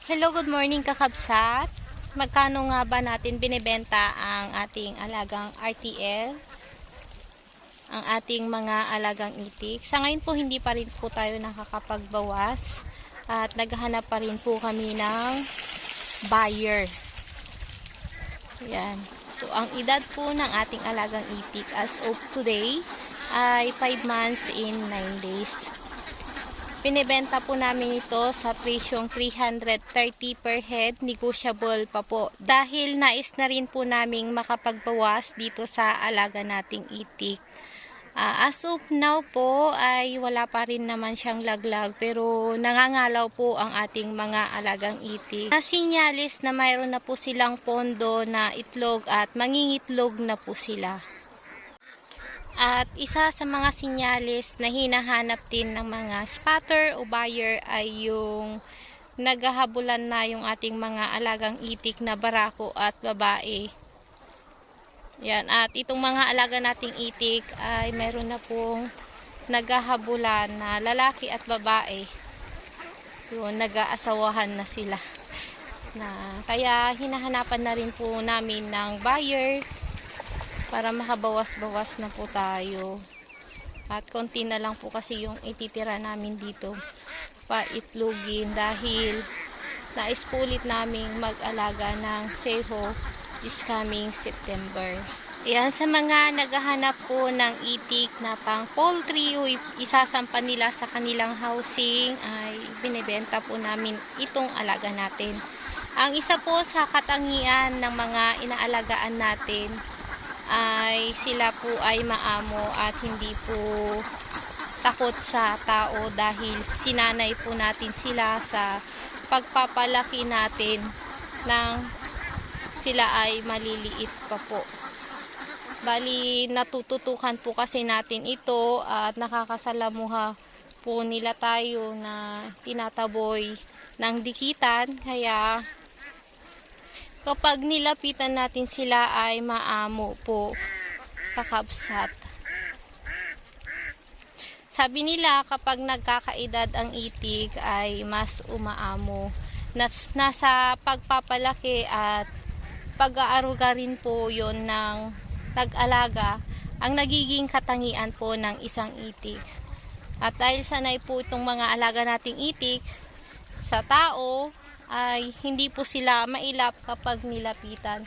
Hello, good morning kakabsat. Magkano nga ba natin binibenta ang ating alagang RTL? Ang ating mga alagang itik? Sa ngayon po hindi pa rin po tayo nakakapagbawas at naghahanap pa rin po kami ng buyer. Yan. So, ang edad po ng ating alagang itik as of today ay 5 months in 9 days. Binibenta po namin ito sa presyong 330 per head, negotiable pa po. Dahil nais na rin po naming makapagbawas dito sa alaga nating itik. As of now po ay wala pa rin naman siyang laglag pero nangangalaw po ang ating mga alagang itik. Nasinyalis na mayroon na po silang pondo na itlog at mangingitlog na po sila. At isa sa mga sinyalis na hinahanap din ng mga spotter o buyer ay yung naghahabulan na yung ating mga alagang itik na barako at babae. Yan. At itong mga alaga nating itik ay meron na pong naghahabulan na lalaki at babae. Yun, nag-aasawahan na sila. Kaya hinahanapan na rin po namin ng buyer para makabawas-bawas na po tayo. At konti na lang po kasi yung ititira namin dito paitlogin dahil nais po ulit naming mag-alaga ng seho this coming September. Ayan, sa mga naghahanap po ng itik na pang poultry o isasampa nila sa kanilang housing ay binibenta po namin itong alaga natin. Ang isa po sa katangian ng mga inaalagaan natin ay sila po ay maamo at hindi po takot sa tao dahil sinanay po natin sila sa pagpapalaki natin nang sila ay maliliit pa po. Bali, natututukan po kasi natin ito at nakakasalamuha po nila tayo na tinataboy ng dikitan, kaya kapag nilapitan natin sila ay maamo po kakabsat. Sabi nila kapag nagkakaedad ang itik ay mas umaamo. Nasa pagpapalaki at pag-aaruga rin po yon ng nag-alaga ang nagiging katangian po ng isang itik. At dahil sanay po itong mga alaga nating itik sa tao, ay hindi po sila mailap kapag nilapitan.